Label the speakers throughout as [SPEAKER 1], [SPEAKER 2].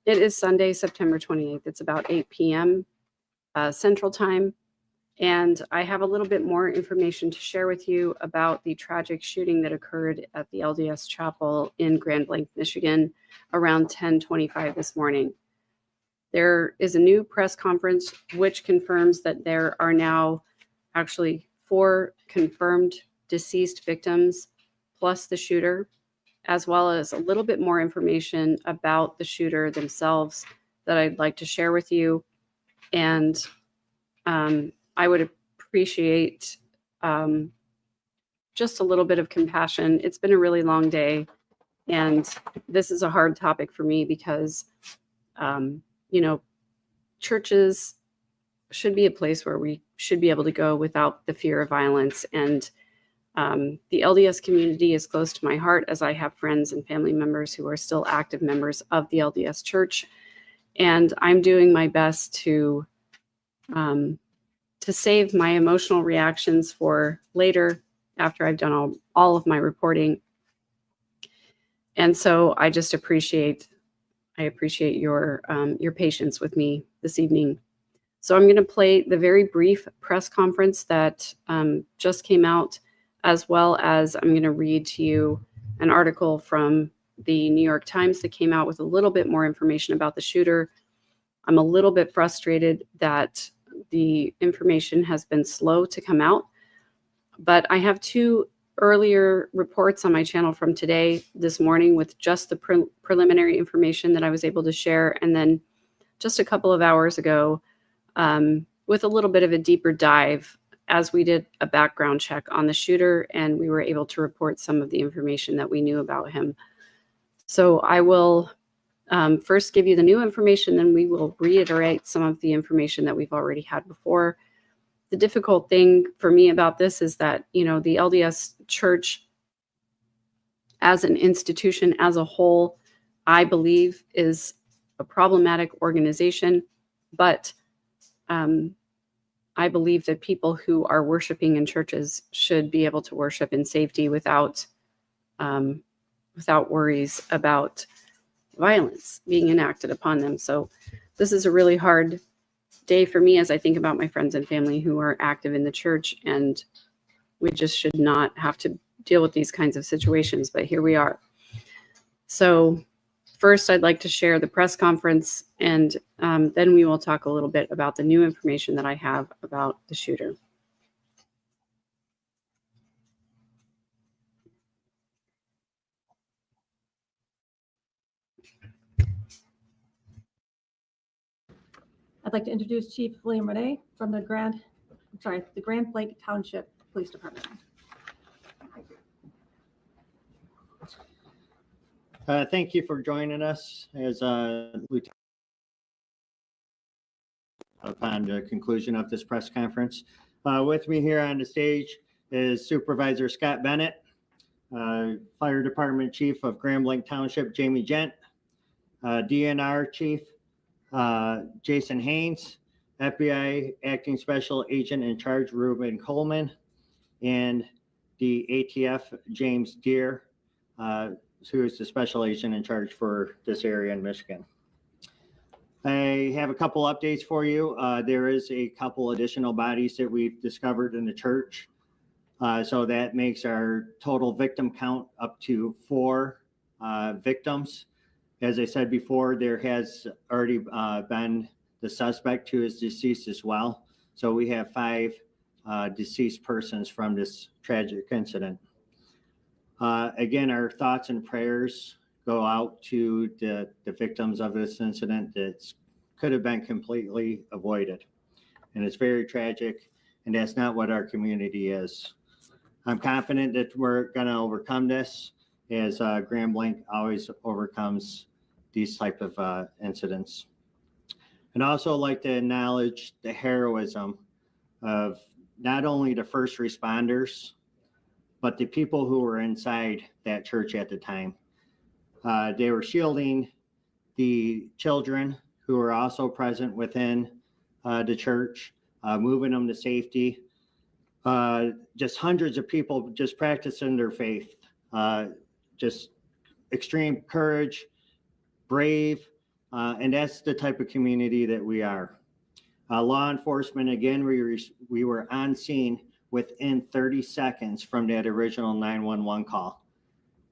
[SPEAKER 1] It is Sunday, September 28th. It's about 8 p.m. Central Time. And I have a little bit more information to share with you about the tragic shooting that occurred at the LDS chapel in Grand Blanc, Michigan, around 10:25 this morning. There is a new press conference which confirms that there are now actually 4 confirmed deceased victims, plus the shooter, as well as a little bit more information about the shooter themselves that I'd like to share with you. And I would appreciate just a little bit of compassion. It's been a really long day, and this is a hard topic for me because, churches should be a place where we should be able to go without the fear of violence. And the LDS community is close to my heart, as I have friends and family members who are still active members of the LDS Church. And I'm doing my best to save my emotional reactions for later, after I've done all of my reporting. And so I just appreciate your patience with me this evening. So I'm going to play the very brief press conference that just came out, as well as I'm going to read to you an article from the New York Times that came out with a little bit more information about the shooter. I'm a little bit frustrated that the information has been slow to come out, but I have 2 earlier reports on my channel from this morning, with just the preliminary information that I was able to share, and then just a couple of hours ago with a little bit of a deeper dive, as we did a background check on the shooter, and we were able to report some of the information that we knew about him. So I will first give you the new information, then we will reiterate some of the information that we've already had before. The difficult thing for me about this is that, the LDS Church as an institution, as a whole, I believe is a problematic organization, but I believe that people who are worshiping in churches should be able to worship in safety without worries about violence being enacted upon them. So this is a really hard day for me as I think about my friends and family who are active in the church, and we just should not have to deal with these kinds of situations, but here we are. So first, I'd like to share the press conference, and then we will talk a little bit about the new information that I have about the shooter.
[SPEAKER 2] I'd like to introduce Chief William Renee from the Grand Blanc Township Police Department.
[SPEAKER 3] Thank you for joining us as Lieutenant upon the conclusion of this press conference. With me here on the stage is Supervisor Scott Bennett, Fire Department Chief of Grand Blanc Township, Jamie Gent, DNR Chief, Jason Haynes, FBI Acting Special Agent in Charge, Ruben Coleman, and the ATF, James Deere, who is the Special Agent in charge for this area in Michigan. I have a couple updates for you. There is a couple additional bodies that we've discovered in the church. So that makes our total victim count up to 4 victims. As I said before, there has already been the suspect who is deceased as well. So we have 5 deceased persons from this tragic incident. Again, our thoughts and prayers go out to the victims of this incident that could have been completely avoided. And it's very tragic, and that's not what our community is. I'm confident that we're going to overcome this, as Grand Blanc always overcomes these type of incidents. And also like to acknowledge the heroism of not only the first responders, but the people who were inside that church at the time. They were shielding the children who were also present within the church, moving them to safety. Just hundreds of people just practicing their faith. Just extreme courage, brave, And that's the type of community that we are. Law enforcement, again, we were on scene within 30 seconds from that original 911 call.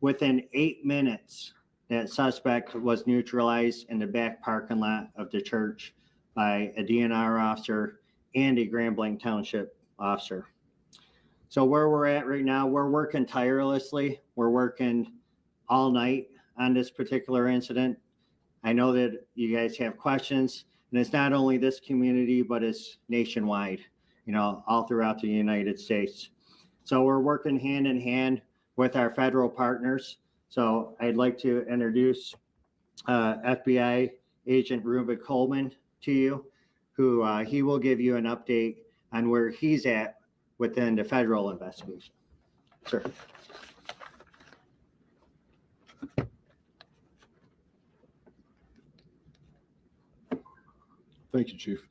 [SPEAKER 3] Within 8 minutes, that suspect was neutralized in the back parking lot of the church by a DNR officer and a Grand Blanc Township officer. So where we're at right now, we're working tirelessly. We're working all night on this particular incident. I know that you guys have questions, and it's not only this community, but it's nationwide, all throughout the United States. So we're working hand in hand with our federal partners. So I'd like to introduce FBI Agent Reuben Coleman to you, who he will give you an update on where he's at within the federal investigation. Sir.
[SPEAKER 4] Thank you, Chief.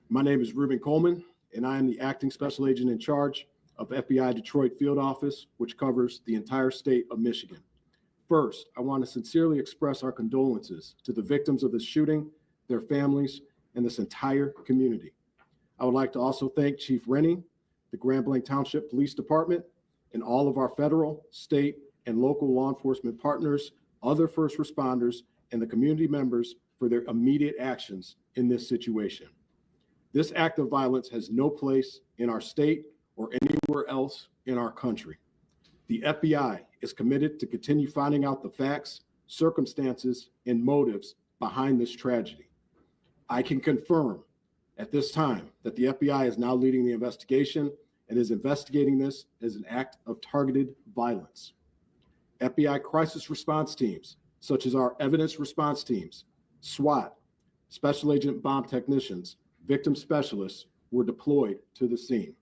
[SPEAKER 4] My name is Reuben Coleman, and I am the Acting Special Agent in charge of FBI Detroit Field Office, which covers the entire state of Michigan. First, I want to sincerely express our condolences to the victims of this shooting, their families, and this entire community. I would like to also thank Chief Rennie, the Grand Blanc Township Police Department, and all of our federal, state, and local law enforcement partners, other first responders, and the community members for their immediate actions in this situation. This act of violence has no place in our state or anywhere else in our country. The FBI is committed to continue finding out the facts, circumstances, and motives behind this tragedy. I can confirm at this time that the FBI is now leading the investigation and is investigating this as an act of targeted violence. FBI crisis response teams, such as our evidence response teams, SWAT, Special Agent Bomb Technicians, victim specialists were deployed to the scene.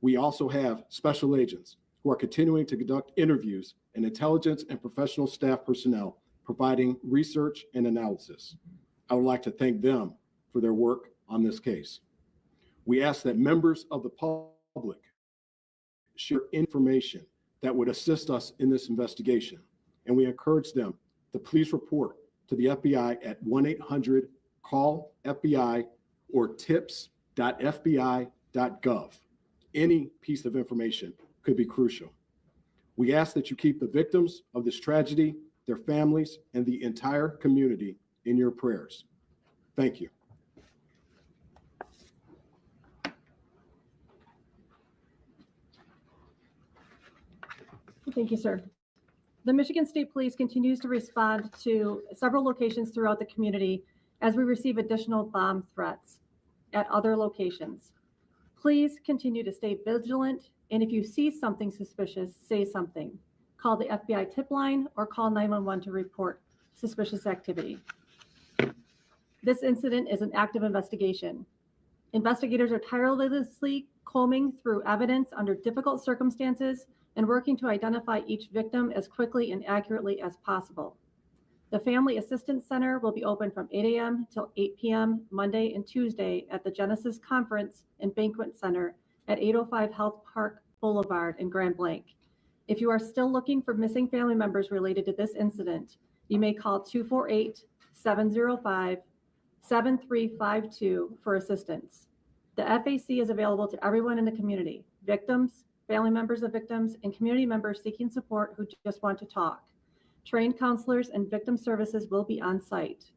[SPEAKER 4] We also have special agents who are continuing to conduct interviews and intelligence and professional staff personnel providing research and analysis. I would like to thank them for their work on this case. We ask that members of the public share information that would assist us in this investigation, and we encourage them to please report to the FBI at 1-800-CALL-FBI or tips.fbi.gov. Any piece of information could be crucial. We ask that you keep the victims of this tragedy, their families, and the entire community in your prayers. Thank you.
[SPEAKER 2] Thank you, sir. The Michigan State Police continues to respond to several locations throughout the community as we receive additional bomb threats at other locations. Please continue to stay vigilant, and if you see something suspicious, say something. Call the FBI tip line or call 911 to report suspicious activity. This incident is an active investigation. Investigators are tirelessly combing through evidence under difficult circumstances and working to identify each victim as quickly and accurately as possible. The Family Assistance Center will be open from 8 a.m. till 8 p.m. Monday and Tuesday at the Genesis Conference and Banquet Center at 805 Health Park Boulevard in Grand Blanc. If you are still looking for missing family members related to this incident, you may call 248-705-7352 for assistance. The FAC is available to everyone in the community, victims, family members of victims, and community members seeking support who just want to talk. Trained counselors and victim services will be on site.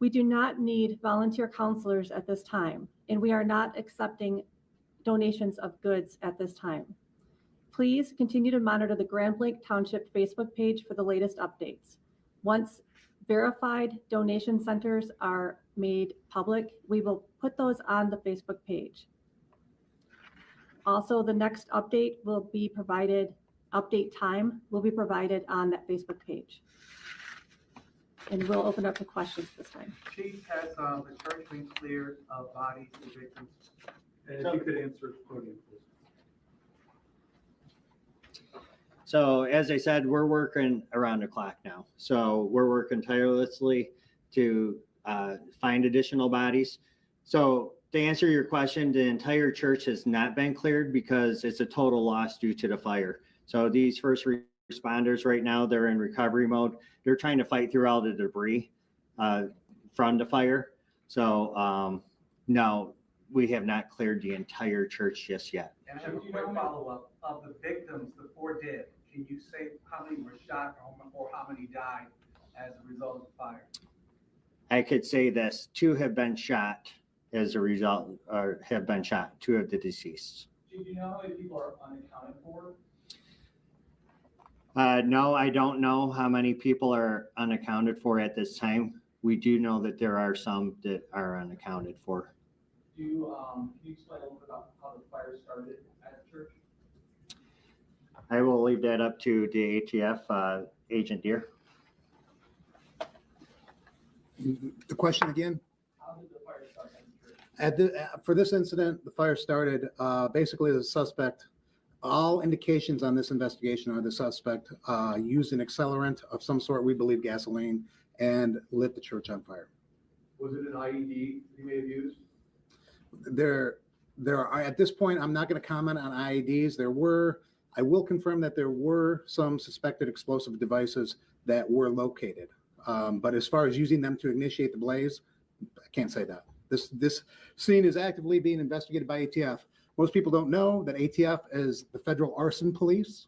[SPEAKER 2] We do not need volunteer counselors at this time, and we are not accepting donations of goods at this time. Please continue to monitor the Grand Blanc Township Facebook page for the latest updates. Once verified donation centers are made public, we will put those on the Facebook page. Also, the next update will be provided, update time will be provided on that Facebook page. And we'll open up to questions this time.
[SPEAKER 5] Chief, has the church been cleared of bodies and victims? And if you could answer the podium, please.
[SPEAKER 3] So as I said, we're working around the clock now. So we're working tirelessly to find additional bodies. So to answer your question, the entire church has not been cleared because it's a total loss due to the fire. So these first responders right now, they're in recovery mode. They're trying to fight through all the debris from the fire. So no, we have not cleared the entire church just yet.
[SPEAKER 5] And I have a quick follow-up. Of the victims, the 4 dead, can you say how many were shot or how many died as a result of the fire?
[SPEAKER 3] I could say this, 2 have been shot as a result, or have been shot, 2 of the deceased.
[SPEAKER 5] Do you know how many people are unaccounted for?
[SPEAKER 3] No, I don't know how many people are unaccounted for at this time. We do know that there are some that are unaccounted for.
[SPEAKER 5] Can you explain a little bit about how the fire started at the church?
[SPEAKER 3] I will leave that up to the ATF agent Deere.
[SPEAKER 6] The question again?
[SPEAKER 5] How did the fire start at the church?
[SPEAKER 6] For this incident, the fire started, basically the suspect, all indications on this investigation are the suspect used an accelerant of some sort, we believe gasoline, and lit the church on fire.
[SPEAKER 5] Was it an IED he may have used?
[SPEAKER 6] There are, at this point, I'm not going to comment on IEDs. I will confirm that there were some suspected explosive devices that were located. But as far as using them to initiate the blaze, I can't say that. This scene is actively being investigated by ATF. Most people don't know that ATF is the federal arson police.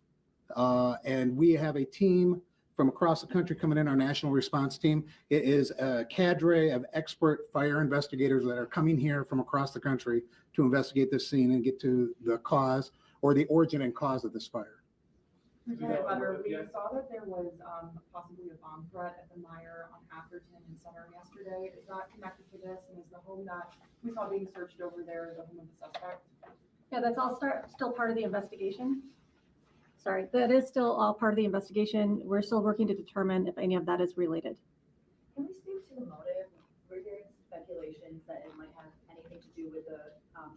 [SPEAKER 6] And we have a team from across the country coming in, our national response team. It is a cadre of expert fire investigators that are coming here from across the country to investigate this scene and get to the cause or the origin and cause of this fire.
[SPEAKER 7] Lieutenant Weber, we saw that there was possibly a bomb threat at the Meyer on Atherton and Summer yesterday. Is that connected to this? And is the home that we saw being searched over there the home of the suspect?
[SPEAKER 2] Yeah, that's all still part of the investigation. Sorry, that is still all part of the investigation. We're still working to determine if any of that is related.
[SPEAKER 8] Can we speak to the motive? We're hearing speculations that it might have anything to do with the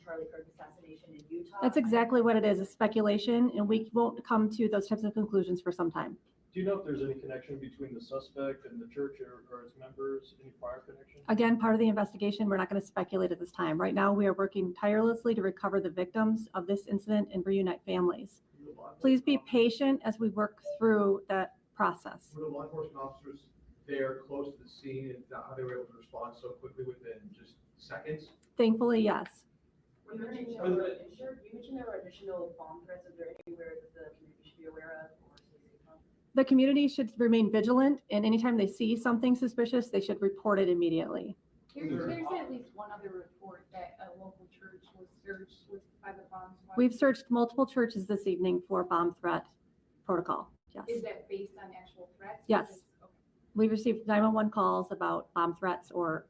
[SPEAKER 8] Charlie Kirk assassination in Utah.
[SPEAKER 2] That's exactly what it is, a speculation, and we won't come to those types of conclusions for some time.
[SPEAKER 9] Do you know if there's any connection between the suspect and the church or its members, any prior connection?
[SPEAKER 2] Again, part of the investigation, we're not going to speculate at this time. Right now, we are working tirelessly to recover the victims of this incident and reunite families. Please be patient as we work through that process.
[SPEAKER 5] Were the law enforcement officers there close to the scene and how they were able to respond so quickly within just seconds?
[SPEAKER 2] Thankfully, yes.
[SPEAKER 8] You mentioned there were additional bomb threats. Is there anywhere that the community should be aware of?
[SPEAKER 2] The community should remain vigilant, and anytime they see something suspicious, they should report it immediately.
[SPEAKER 7] There's at least one other report that a local church was searched by the bomb squad.
[SPEAKER 2] We've searched multiple churches this evening for bomb threat protocol. Yes.
[SPEAKER 7] Is that based on actual threats?
[SPEAKER 2] Yes.
[SPEAKER 7] Okay.
[SPEAKER 2] We received 911 calls about bomb threats or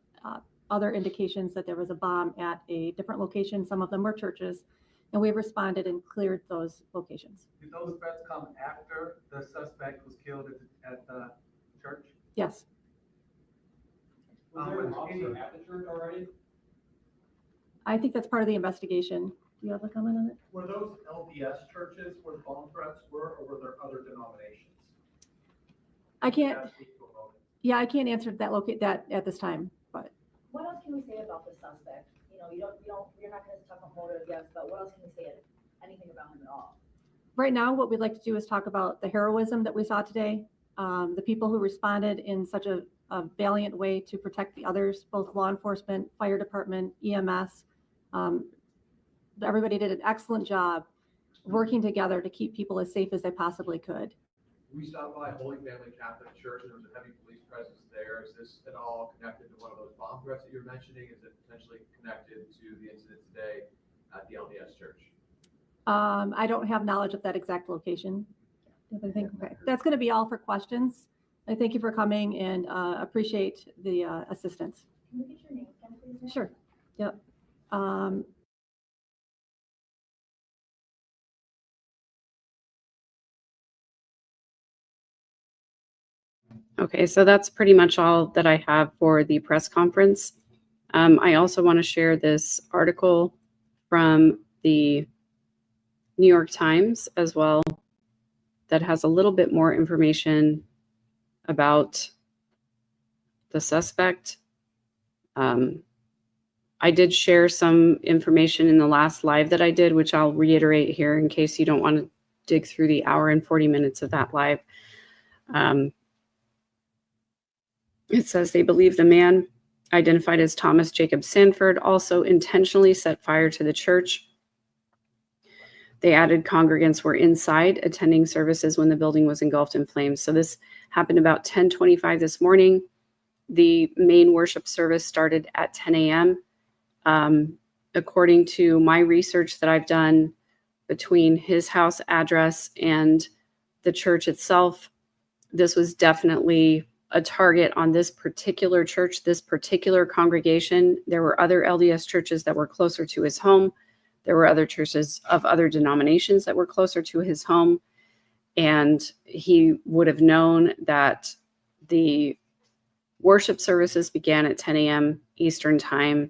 [SPEAKER 2] other indications that there was a bomb at a different location. Some of them were churches, and we've responded and cleared those locations.
[SPEAKER 5] Did those threats come after the suspect was killed at the church?
[SPEAKER 2] Yes.
[SPEAKER 5] Was there an officer at the church already?
[SPEAKER 2] I think that's part of the investigation. Do you have a comment on it?
[SPEAKER 5] Were those LDS churches where the bomb threats were, or were there other denominations?
[SPEAKER 2] I can't answer that at this time, but
[SPEAKER 8] What else can we say about the suspect? You know, you're not going to talk about motive, yes, but what else can we say? Anything about him at all?
[SPEAKER 2] right now what we'd like to do is talk about the heroism that we saw today, the people who responded in such a valiant way to protect the others, both law enforcement, fire department, EMS. Everybody did an excellent job working together to keep people as safe as they possibly could.
[SPEAKER 10] We stopped by Holy Family Catholic Church and there was a heavy police presence there. Is this at all connected to one of those bomb threats that you're mentioning? Is it potentially connected to the incident today at the LDS church?
[SPEAKER 2] I don't have knowledge of that exact location. I think, okay. That's going to be all for questions. I thank you for coming and appreciate the assistance.
[SPEAKER 8] Can we get your name again, please, ma'am?
[SPEAKER 2] Sure. Yep.
[SPEAKER 1] Okay, so that's pretty much all that I have for the press conference. I also want to share this article from the New York Times as well that has a little bit more information about the suspect. I did share some information in the last live that I did, which I'll reiterate here in case you don't want dig through the hour and 40 minutes of that live. It says they believe the man identified as Thomas Jacob Sanford also intentionally set fire to the church. They added congregants were inside attending services when the building was engulfed in flames. So this happened about 10:25 this morning. The main worship service started at 10 a.m. According to my research that I've done between his house address and the church itself, this was definitely a target on this particular church, this particular congregation. There were other LDS churches that were closer to his home. There were other churches of other denominations that were closer to his home. And he would have known that the worship services began at 10 a.m. Eastern time.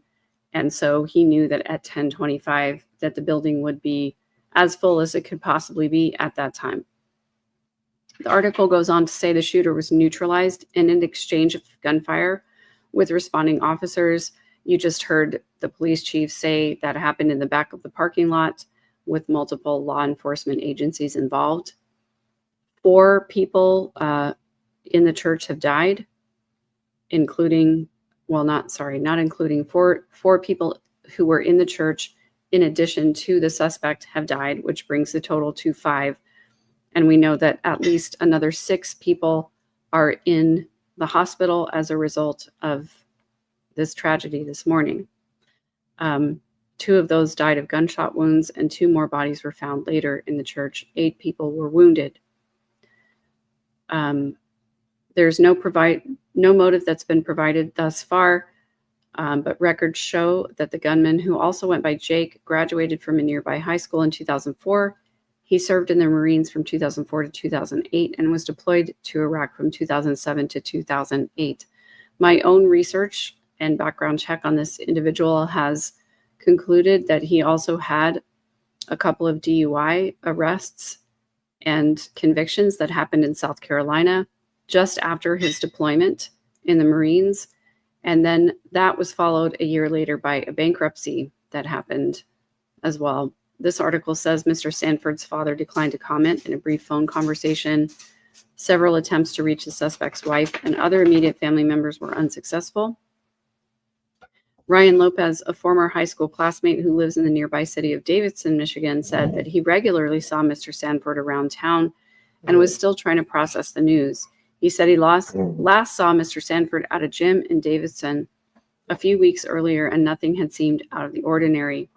[SPEAKER 1] And so he knew that at 10:25 that the building would be as full as it could possibly be at that time. The article goes on to say the shooter was neutralized in an exchange of gunfire with responding officers. You just heard the police chief say that happened in the back of the parking lot with multiple law enforcement agencies involved. 4 people in the church have died, including, not including 4 people who were in the church in addition to the suspect have died, which brings the total to 5. And we know that at least another 6 people are in the hospital as a result of this tragedy this morning. 2 of those died of gunshot wounds, and 2 more bodies were found later in the church. 8 people were wounded. There's no motive that's been provided thus far, but records show that the gunman, who also went by Jake, graduated from a nearby high school in 2004. He served in the Marines from 2004 to 2008 and was deployed to Iraq from 2007 to 2008. My own research and background check on this individual has concluded that he also had a couple of DUI arrests and convictions that happened in South Carolina just after his deployment in the Marines. And then that was followed a year later by a bankruptcy that happened as well. This article says Mr. Sanford's father declined to comment in a brief phone conversation. Several attempts to reach the suspect's wife and other immediate family members were unsuccessful. Ryan Lopez, a former high school classmate who lives in the nearby city of Davidson, Michigan, said that he regularly saw Mr. Sanford around town and was still trying to process the news. He said he last saw Mr. Sanford at a gym in Davidson a few weeks earlier and nothing had seemed out of the ordinary.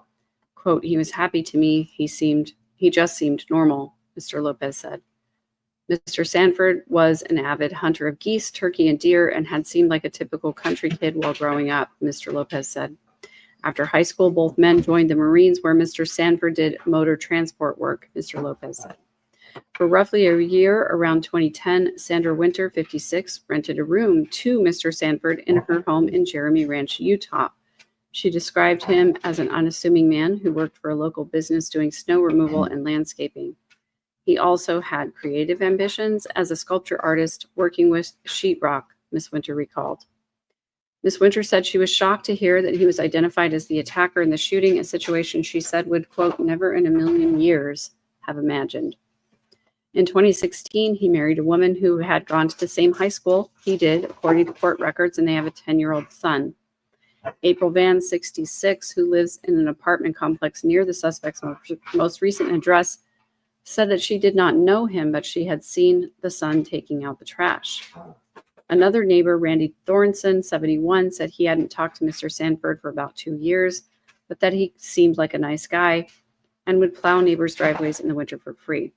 [SPEAKER 1] Quote, he was happy to me. He just seemed normal, Mr. Lopez said. Mr. Sanford was an avid hunter of geese, turkey, and deer and had seemed like a typical country kid while growing up, Mr. Lopez said. After high school, both men joined the Marines where Mr. Sanford did motor transport work, Mr. Lopez said. For roughly a year, around 2010, Sandra Winter, 56, rented a room to Mr. Sanford in her home in Jeremy Ranch, Utah. She described him as an unassuming man who worked for a local business doing snow removal and landscaping. He also had creative ambitions as a sculpture artist working with sheetrock, Miss Winter recalled. Miss Winter said she was shocked to hear that he was identified as the attacker in the shooting, a situation she said would, quote, never in a million years have imagined. In 2016, he married a woman who had gone to the same high school he did, according to court records, and they have a 10-year-old son. April Van, 66, who lives in an apartment complex near the suspect's most recent address, said that she did not know him, but she had seen the son taking out the trash. Another neighbor, Randy Thornson, 71, said he hadn't talked to Mr. Sanford for about 2 years, but that he seemed like a nice guy and would plow neighbors' driveways in the winter for free.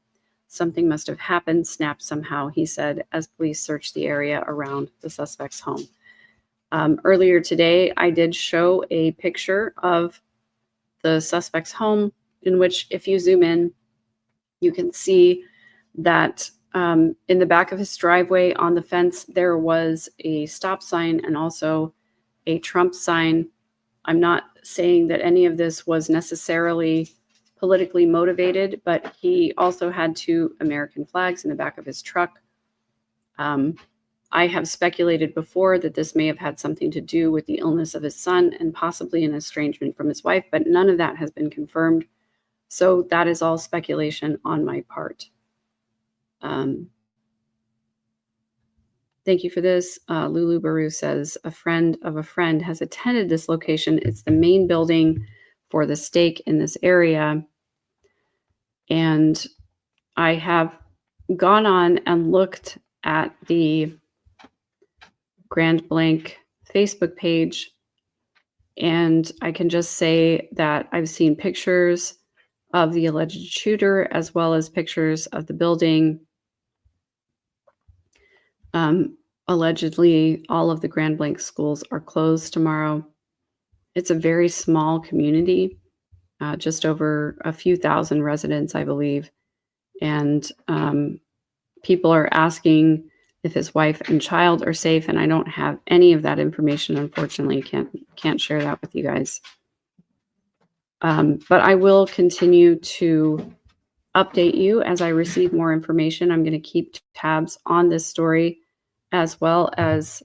[SPEAKER 1] Something must have happened, snapped somehow, he said, as police searched the area around the suspect's home. Earlier today, I did show a picture of the suspect's home in which, if you zoom in, you can see that in the back of his driveway on the fence, there was a stop sign and also a Trump sign. I'm not saying that any of this was necessarily politically motivated, but he also had 2 American flags in the back of his truck. I have speculated before that this may have had something to do with the illness of his son and possibly an estrangement from his wife, but none of that has been confirmed So that is all speculation on my part. Thank you for this. Lulu Baru says, a friend of a friend has attended this location. It's the main building for the stake in this area. And I have gone on and looked at the Grand Blanc Facebook page, and I can just say that I've seen pictures of the alleged shooter as well as pictures of the building. Allegedly, all of the Grand Blanc schools are closed tomorrow. It's a very small community, just over a few thousand residents, I believe. And people are asking if his wife and child are safe, and I don't have any of that information, unfortunately. Can't share that with you guys. But I will continue to update you as I receive more information. I'm going to keep tabs on this story, as well as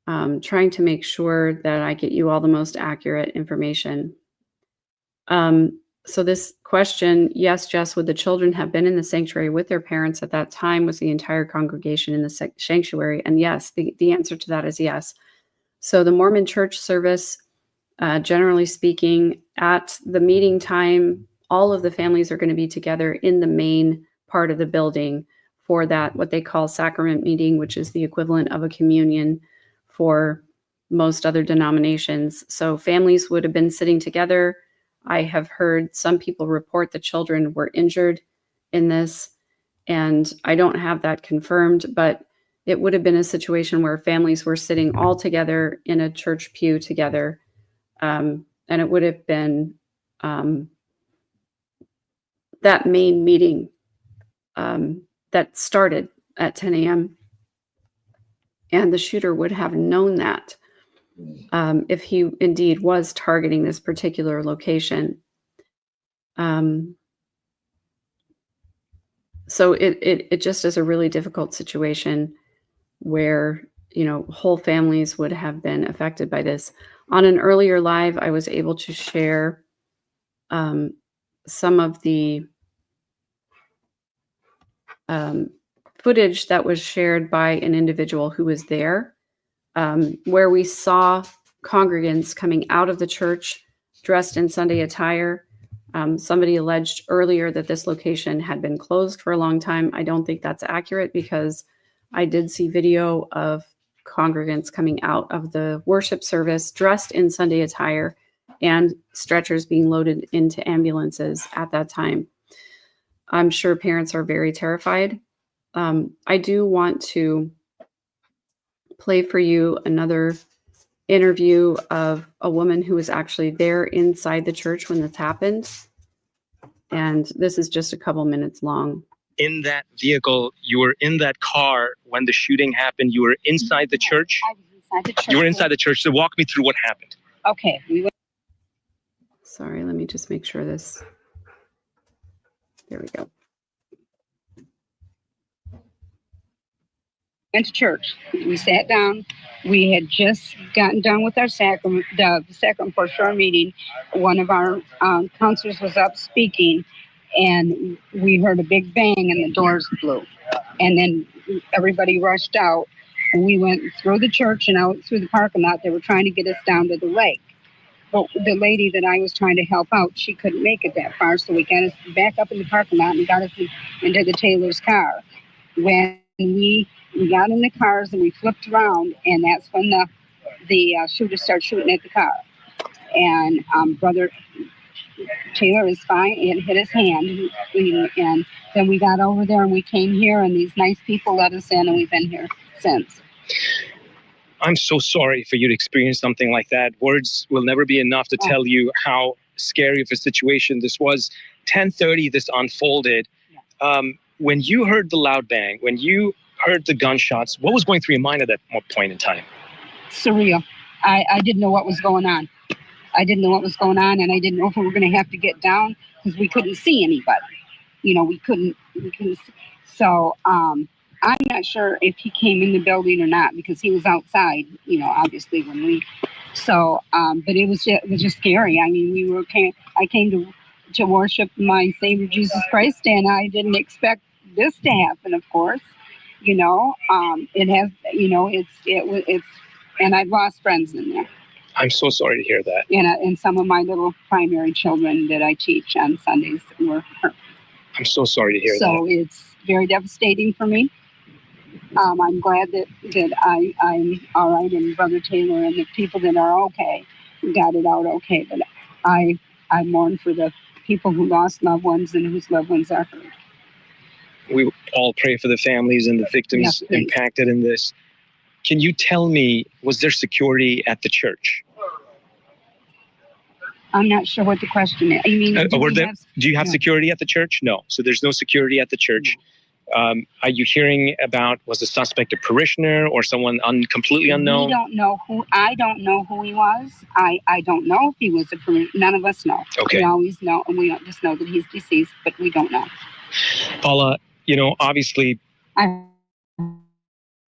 [SPEAKER 1] trying to make sure that I get you all the most accurate information. So this question, yes, Jess, would the children have been in the sanctuary with their parents at that time? Was the entire congregation in the sanctuary? And yes, the answer to that is yes. So the Mormon church service, generally speaking, at the meeting time, all of the families are going to be together in the main part of the building for that, what they call sacrament meeting, which is the equivalent of a communion for most other denominations. So families would have been sitting together. I have heard some people report the children were injured in this, and I don't have that confirmed, but it would have been a situation where families were sitting all together in a church pew together. And it would have been that main meeting that started at 10 a.m. And the shooter would have known that if he indeed was targeting this particular location. So it just is a really difficult situation where, you know, whole families would have been affected by this. On an earlier live, I was able to share some of the footage that was shared by an individual who was there, where we saw congregants coming out of the church dressed in Sunday attire. Somebody alleged earlier that this location had been closed for a long time. I don't think that's accurate, because I did see video of congregants coming out of the worship service dressed in Sunday attire and stretchers being loaded into ambulances at that time. I'm sure parents are very terrified. I do want to play for you another interview of a woman who was actually there inside the church when this happened. And this is just a couple minutes long.
[SPEAKER 11] In that vehicle, you were in that car when the shooting happened. You were inside the church.
[SPEAKER 12] I was inside the church.
[SPEAKER 11] You were inside the church. So walk me through what happened.
[SPEAKER 12] Okay.
[SPEAKER 1] Sorry, let me just make sure this. There we go.
[SPEAKER 12] Went to church. We sat down. We had just gotten done with our sacrament, the sacrament portion of our meeting. One of our counselors was up speaking, and we heard a big bang and the doors blew. And then everybody rushed out. We went through the church and out through the parking lot. They were trying to get us down to the lake. But the lady that I was trying to help out, she couldn't make it that far. So we got us back up in the parking lot and got us into the Taylor's car. When we got in the cars and we flipped around, and that's when the shooter started shooting at the car. And Brother Taylor is fine. It hit his hand, and then we got over there and we came here, and these nice people let us in, and we've been here since.
[SPEAKER 11] I'm so sorry for you to experience something like that. Words will never be enough to tell you how scary of a situation this was. 10:30, this unfolded. When you heard the loud bang, when you heard the gunshots, what was going through your mind at that point in time?
[SPEAKER 12] Surreal. I didn't know what was going on. I didn't know what was going on, and I didn't know if we were going to have to get down, because we couldn't see anybody. You know, we couldn't see. So I'm not sure if he came in the building or not, because he was outside, you know, obviously when we, so, but it was just scary. I mean, I came to to worship my Savior Jesus Christ, and I didn't expect this to happen, of course. You know, it has, you know, it's, and I've lost friends in there.
[SPEAKER 11] I'm so sorry to hear that.
[SPEAKER 12] And some of my little primary children that I teach on Sundays were hurt.
[SPEAKER 11] I'm so sorry to hear that.
[SPEAKER 12] So it's very devastating for me. I'm glad that I'm all right, and Brother Taylor and the people that are okay got it out okay. But I mourn for the people who lost loved ones and whose loved ones are hurt.
[SPEAKER 11] We all pray for the families and the victims impacted in this. Can you tell me, was there security at the church?
[SPEAKER 12] I'm not sure what the question is. I mean,
[SPEAKER 11] do you have security at the church? No. So there's no security at the church. Are you hearing about, was the suspect a parishioner or someone completely unknown?
[SPEAKER 12] We don't know who. I don't know who he was. I don't know if he was a parishioner. None of us know.
[SPEAKER 11] Okay.
[SPEAKER 12] We always know, and we don't just know that he's deceased, but we don't know.
[SPEAKER 11] Paula, you know, obviously,
[SPEAKER 12] I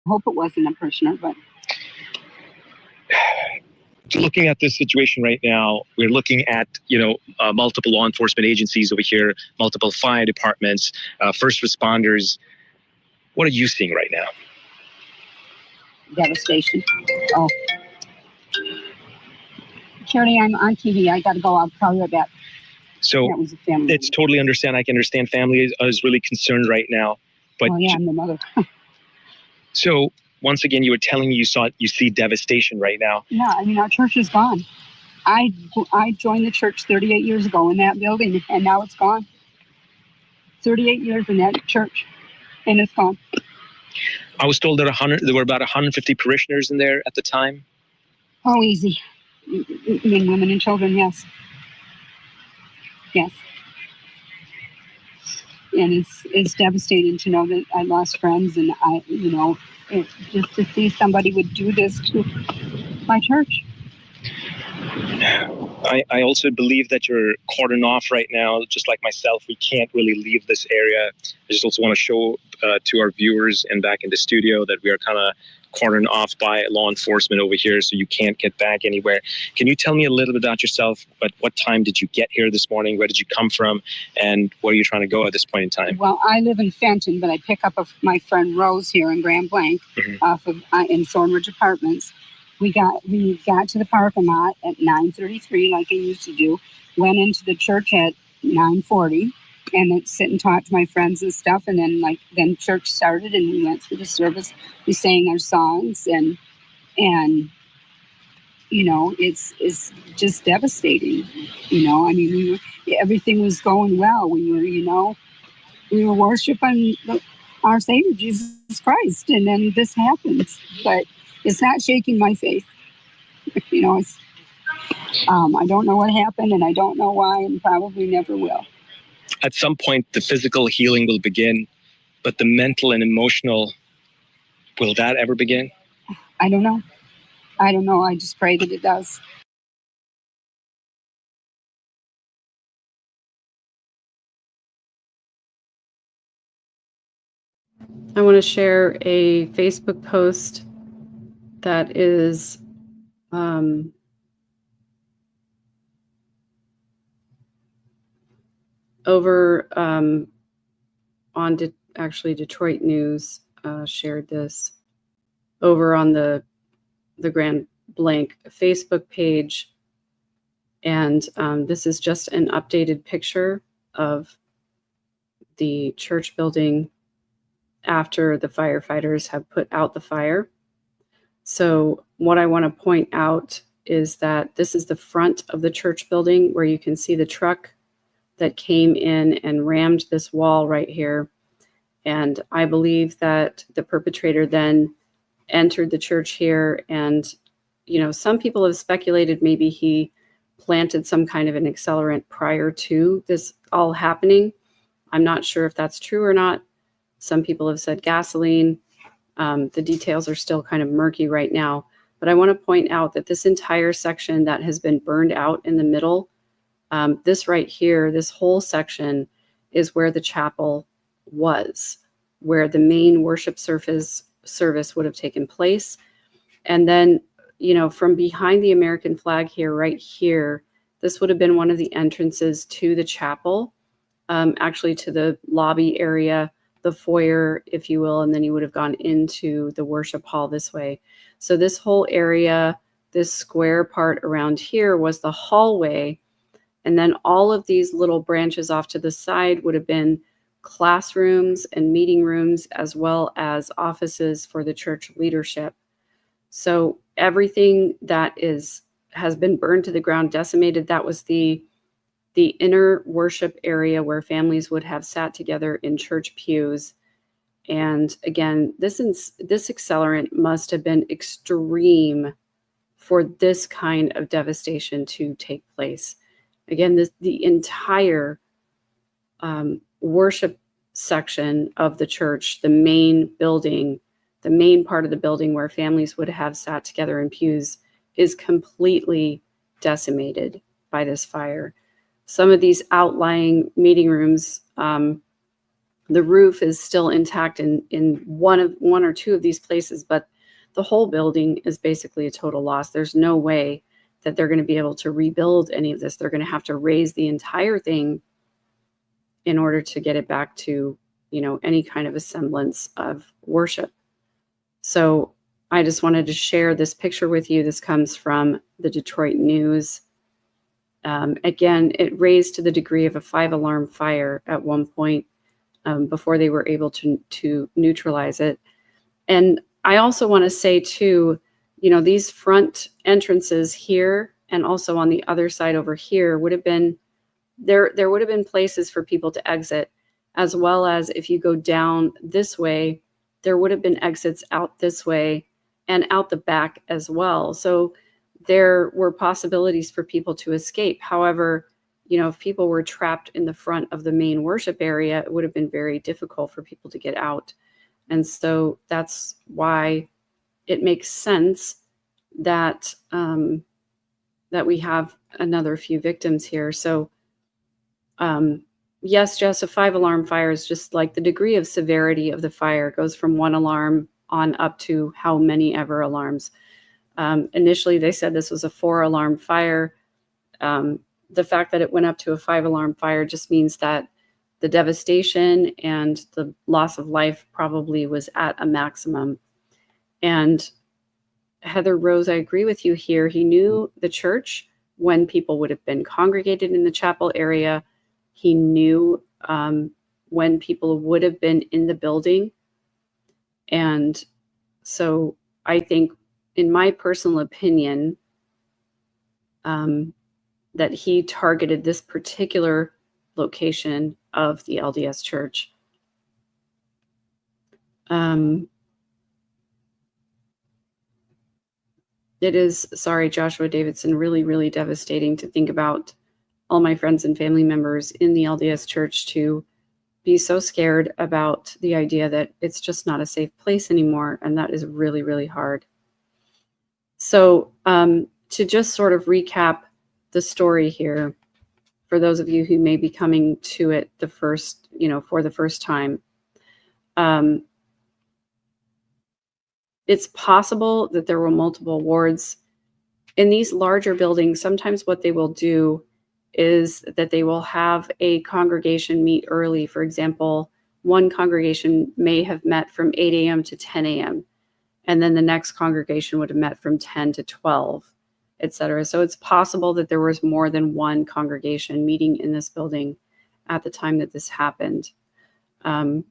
[SPEAKER 12] hope it wasn't a parishioner, but
[SPEAKER 11] looking at this situation right now, we're looking at, you know, multiple law enforcement agencies over here, multiple fire departments, first responders. What are you seeing right now?
[SPEAKER 12] Devastation. Oh. Charity, I'm on TV. I got to go. I'll call you right back.
[SPEAKER 11] So
[SPEAKER 12] that was a family.
[SPEAKER 11] It's totally understand. I can understand family is really concerned right now. But
[SPEAKER 12] oh, yeah, I'm the mother.
[SPEAKER 11] So once again, you were telling me you see devastation right now.
[SPEAKER 12] Yeah, I mean, our church is gone. I joined the church 38 years ago in that building, and now it's gone. 38 years in that church, and it's gone.
[SPEAKER 11] I was told that there were about 150 parishioners in there at the time.
[SPEAKER 12] Oh, easy. Men, women, and children, yes. Yes. And it's devastating to know that I lost friends, and just to see somebody would do this to my church.
[SPEAKER 11] I also believe that you're cordoned off right now, just like myself. We can't really leave this area. I just also want to show to our viewers and back in the studio that we are kind of cordoned off by law enforcement over here, so you can't get back anywhere. Can you tell me a little bit about yourself? What time did you get here this morning? Where did you come from? And where are you trying to go at this point in time?
[SPEAKER 12] Well, I live in Fenton, but I pick up my friend Rose here in Grand Blanc off of in Thornridge Apartments. We got to the parking lot at 9:33, like I used to do. Went into the church at 9:40, and then sit and talk to my friends and stuff. And then church started, and we went through the service. We sang our songs, and you know, it's just devastating. You know, I mean, everything was going well. We were worshiping our Savior Jesus Christ, and then this happens. But it's not shaking my faith. You know, I don't know what happened, and I don't know why, and probably never will.
[SPEAKER 11] At some point, the physical healing will begin, but the mental and emotional, will that ever begin?
[SPEAKER 12] I don't know. I just pray that it does.
[SPEAKER 1] I want to share a Facebook post that is over on Detroit News shared this over on the Grand Blanc Facebook page, and this is just an updated picture of the church building after the firefighters have put out the fire. So what I want to point out is that this is the front of the church building, where you can see the truck that came in and rammed this wall right here. And I believe that the perpetrator then entered the church here. And, you know, some people have speculated maybe he planted some kind of an accelerant prior to this all happening. I'm not sure if that's true or not. Some people have said gasoline. The details are still kind of murky right now. But I want to point out that this entire section that has been burned out in the middle, this right here, this whole section is where the chapel was, where the main worship service would have taken place. And then, you know, from behind the American flag here, right here, This would have been one of the entrances to the chapel, actually to the lobby area, the foyer, if you will, and then you would have gone into the worship hall this way. So this whole area, this square part around here was the hallway. And then all of these little branches off to the side would have been classrooms and meeting rooms, as well as offices for the church leadership. So everything that has been burned to the ground, decimated. That was the inner worship area where families would have sat together in church pews. And again, this accelerant must have been extreme for this kind of devastation to take place. Again, the entire worship section of the church, the main building, the main part of the building where families would have sat together in pews, is completely decimated by this fire. Some of these outlying meeting rooms, the roof is still intact in one or two of these places, but the whole building is basically a total loss. There's no way that they're going to be able to rebuild any of this. They're going to have to raise the entire thing in order to get it back to, any kind of a semblance of worship. So I just wanted to share this picture with you. This comes from the Detroit News. Again, it raised to the degree of a 5-alarm fire at one point before they were able to neutralize it. And I also want to say too, these front entrances here and also on the other side over here would have been, there would have been places for people to exit, as well as if you go down this way, there would have been exits out this way and out the back as well. So there were possibilities for people to escape. However, if people were trapped in the front of the main worship area, it would have been very difficult for people to get out. And so that's why it makes sense that that we have another few victims here. So yes, Jess, a 5-alarm fire is just like the degree of severity of the fire goes from 1 alarm on up to how many ever alarms. Initially, they said this was a 4-alarm fire. The fact that it went up to a 5-alarm fire just means that the devastation and the loss of life probably was at a maximum. And Heather Rose, I agree with you here. He knew the church when people would have been congregated in the chapel area. He knew when people would have been in the building. And so I think, in my personal opinion, that he targeted this particular location of the LDS church. It is, sorry, Joshua Davidson, really, really devastating to think about all my friends and family members in the LDS church to be so scared about the idea that it's just not a safe place anymore. And that is really, really hard. So to just sort of recap the story here, for those of you who may be coming to it for the first time, it's possible that there were multiple wards. In these larger buildings, sometimes what they will do is that they will have a congregation meet early. For example, one congregation may have met from 8 a.m. to 10 a.m. and then the next congregation would have met from 10 to 12, etc. So it's possible that there was more than one congregation meeting in this building at the time that this happened. But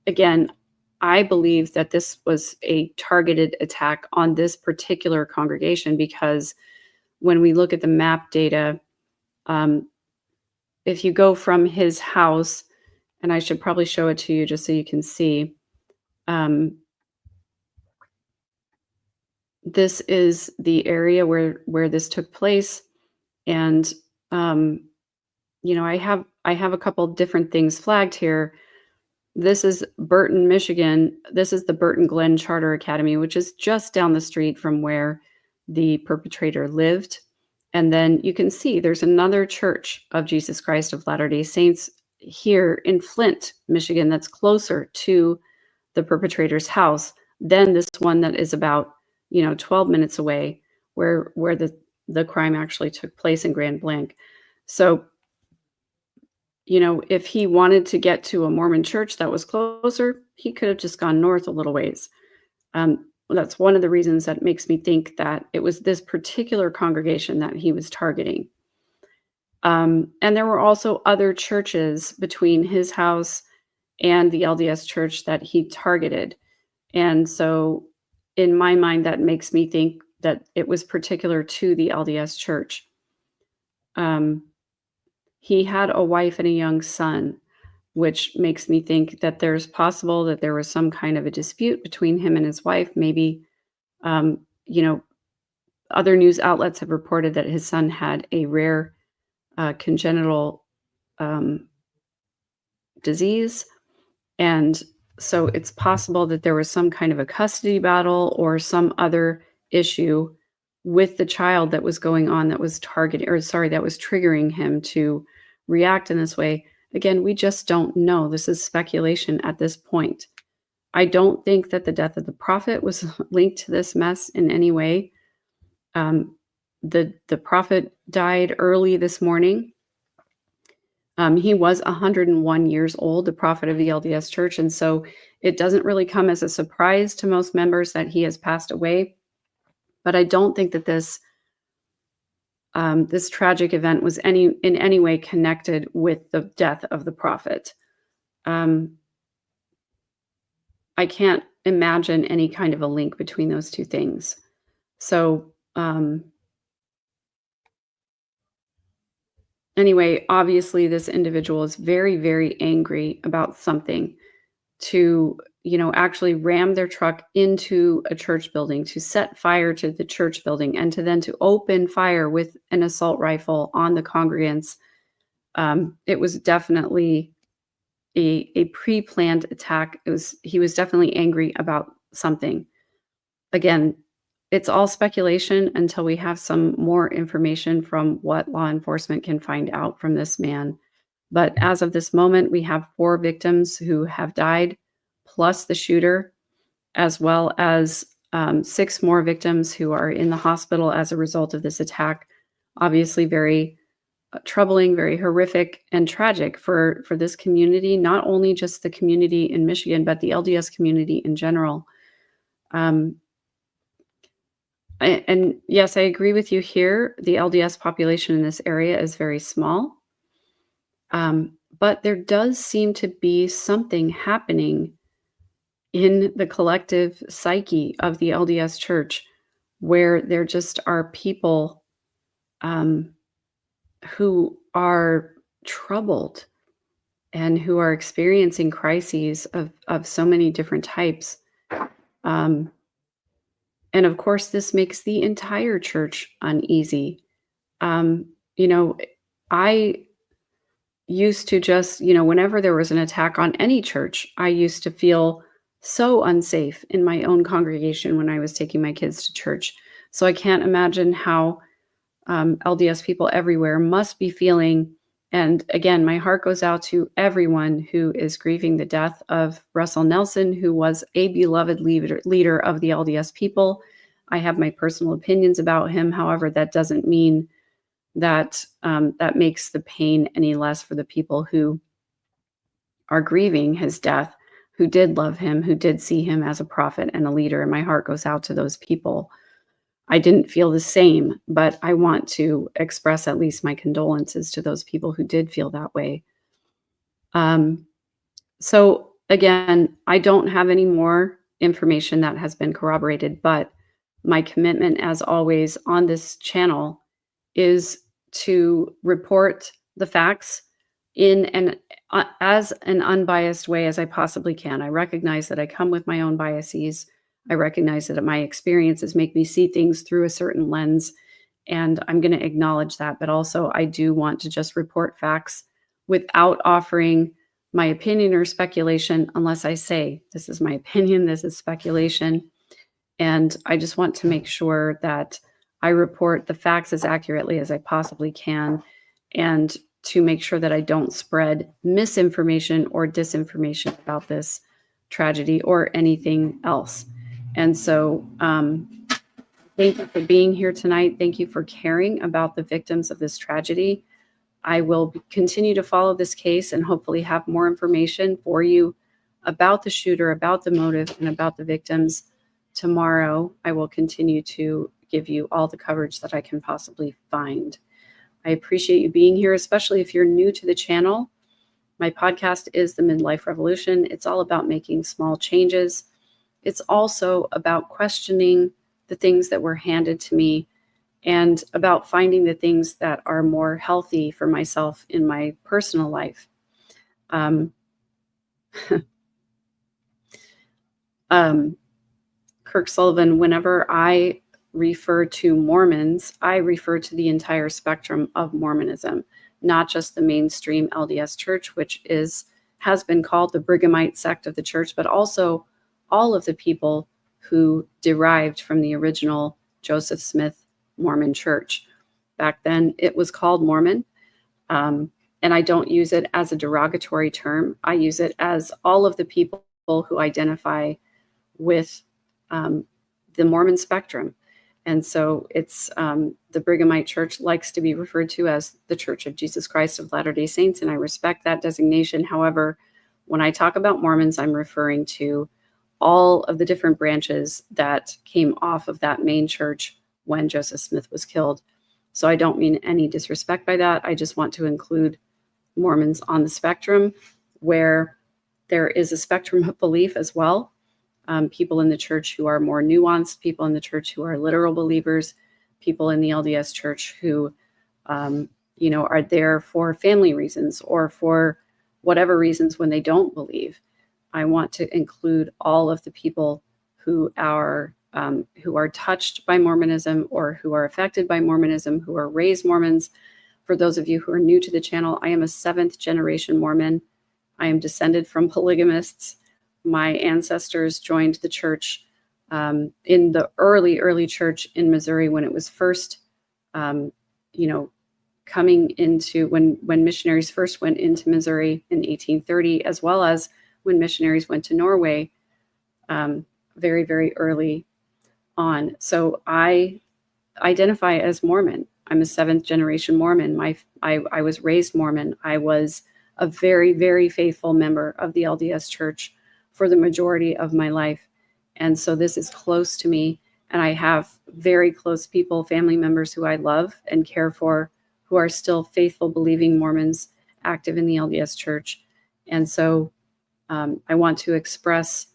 [SPEAKER 1] again, I believe that this was a targeted attack on this particular congregation, because when we look at the map data, if you go from his house, and I should probably show it to you just so you can see, this is the area where this took place. And, I have a couple different things flagged here. This is Burton, Michigan. This is the Burton Glen Charter Academy, which is just down the street from where the perpetrator lived. And then you can see there's another Church of Jesus Christ of Latter-day Saints here in Flint, Michigan, that's closer to the perpetrator's house than this one that is about 12 minutes away, where the the crime actually took place in Grand Blanc. So, you know, if he wanted to get to a Mormon church that was closer, he could have just gone north a little ways. That's one of the reasons that makes me think that it was this particular congregation that he was targeting. And there were also other churches between his house and the LDS church that he targeted. And so in my mind, that makes me think that it was particular to the LDS church. He had a wife and a young son, which makes me think that there's possible that there was some kind of a dispute between him and his wife. Maybe, you know, other news outlets have reported that his son had a rare congenital disease. And so it's possible that there was some kind of a custody battle or some other issue with the child that was going on that was that was triggering him to react in this way. Again, we just don't know. This is speculation at this point. I don't think that the death of the prophet was linked to this mess in any way. The prophet died early this morning. He was 101 years old, the prophet of the LDS Church, and so it doesn't really come as a surprise to most members that he has passed away. But I don't think that this tragic event was in any way connected with the death of the prophet. I can't imagine any kind of a link between those two things. So anyway, obviously this individual is very, very angry about something, to, you know, actually ram their truck into a church building, to set fire to the church building, and to open fire with an assault rifle on the congregants. It was definitely a pre-planned attack. He was definitely angry about something. Again, it's all speculation until we have some more information from what law enforcement can find out from this man. But as of this moment, we have 4 victims who have died, plus the shooter, as well as 6 more victims who are in the hospital as a result of this attack. Obviously very troubling, very horrific, and tragic for this community, not only just the community in Michigan, but the LDS community in general. And yes, I agree with you here. The LDS population in this area is very small. But there does seem to be something happening in the collective psyche of the LDS Church, where there just are people who are troubled and who are experiencing crises of so many different types. And of course, this makes the entire church uneasy. You know, I used to just, you know, whenever there was an attack on any church, I used to feel so unsafe in my own congregation when I was taking my kids to church. So I can't imagine how LDS people everywhere must be feeling. And again, my heart goes out to everyone who is grieving the death of Russell Nelson, who was a beloved leader of the LDS people. I have my personal opinions about him. However, that doesn't mean that that makes the pain any less for the people who are grieving his death, who did love him, who did see him as a prophet and a leader. And my heart goes out to those people. I didn't feel the same, but I want to express at least my condolences to those people who did feel that way. So again, I don't have any more information that has been corroborated, but my commitment, as always, on this channel is to report the facts in as an unbiased way as I possibly can. I recognize that I come with my own biases. I recognize that my experiences make me see things through a certain lens, and I'm going to acknowledge that. But also, I do want to just report facts without offering my opinion or speculation, unless I say, this is my opinion, this is speculation. And I just want to make sure that I report the facts as accurately as I possibly can, and to make sure that I don't spread misinformation or disinformation about this tragedy or anything else. And so Thank you for being here tonight. Thank you for caring about the victims of this tragedy. I will continue to follow this case and hopefully have more information for you about the shooter, about the motive, and about the victims tomorrow. I will continue to give you all the coverage that I can possibly find. I appreciate you being here, especially if you're new to the channel. My podcast is The Midlife Revolution. It's all about making small changes. It's also about questioning the things that were handed to me and about finding the things that are more healthy for myself in my personal life. Kirk Sullivan, whenever I refer to Mormons, I refer to the entire spectrum of Mormonism, not just the mainstream LDS church, which has been called the Brighamite sect of the church, but also all of the people who derived from the original Joseph Smith Mormon church. Back then, it was called Mormon, and I don't use it as a derogatory term. I use it as all of the people who identify with the Mormon spectrum. And so it's the Brighamite church likes to be referred to as the Church of Jesus Christ of Latter-day Saints, and I respect that designation. However, when I talk about Mormons, I'm referring to all of the different branches that came off of that main church when Joseph Smith was killed. So I don't mean any disrespect by that. I just want to include Mormons on the spectrum, where there is a spectrum of belief as well. People in the church who are more nuanced, people in the church who are literal believers, people in the LDS church who, are there for family reasons or for whatever reasons when they don't believe. I want to include all of the people who are touched by Mormonism or who are affected by Mormonism, who are raised Mormons. For those of you who are new to the channel, I am a 7th generation Mormon. I am descended from polygamists. My ancestors joined the church in the early church in Missouri when it was first, coming into when missionaries first went into Missouri in 1830, as well as when missionaries went to Norway very, very early on. So I identify as Mormon. I'm a 7th generation Mormon. I was raised Mormon. I was a very, very faithful member of the LDS church for the majority of my life. And so this is close to me. And I have very close people, family members who I love and care for, who are still faithful, believing Mormons active in the LDS church. And so I want to express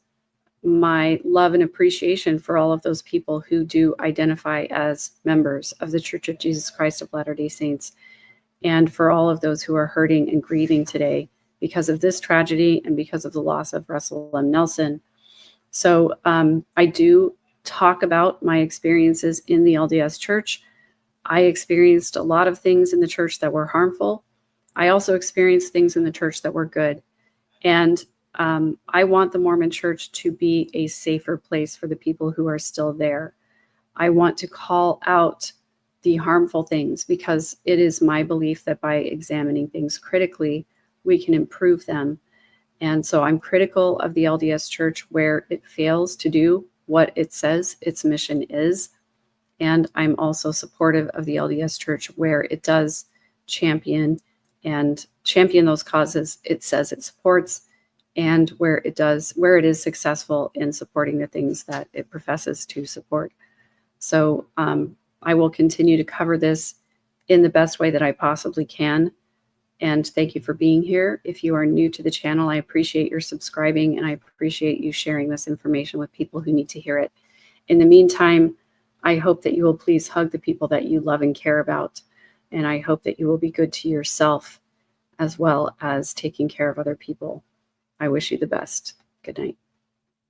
[SPEAKER 1] my love and appreciation for all of those people who do identify as members of the Church of Jesus Christ of Latter-day Saints, and for all of those who are hurting and grieving today because of this tragedy and because of the loss of Russell M. Nelson. So I do talk about my experiences in the LDS church. I experienced a lot of things in the church that were harmful. I also experienced things in the church that were good. And I want the Mormon church to be a safer place for the people who are still there. I want to call out the harmful things because it is my belief that by examining things critically, we can improve them. And so I'm critical of the LDS church where it fails to do what it says its mission is. And I'm also supportive of the LDS church where it does champion those causes it says it supports, and where it is successful in supporting the things that it professes to support. So I will continue to cover this in the best way that I possibly can. And thank you for being here. If you are new to the channel, I appreciate your subscribing, and I appreciate you sharing this information with people who need to hear it. In the meantime, I hope that you will please hug the people that you love and care about. And I hope that you will be good to yourself as well as taking care of other people. I wish you the best. Good night.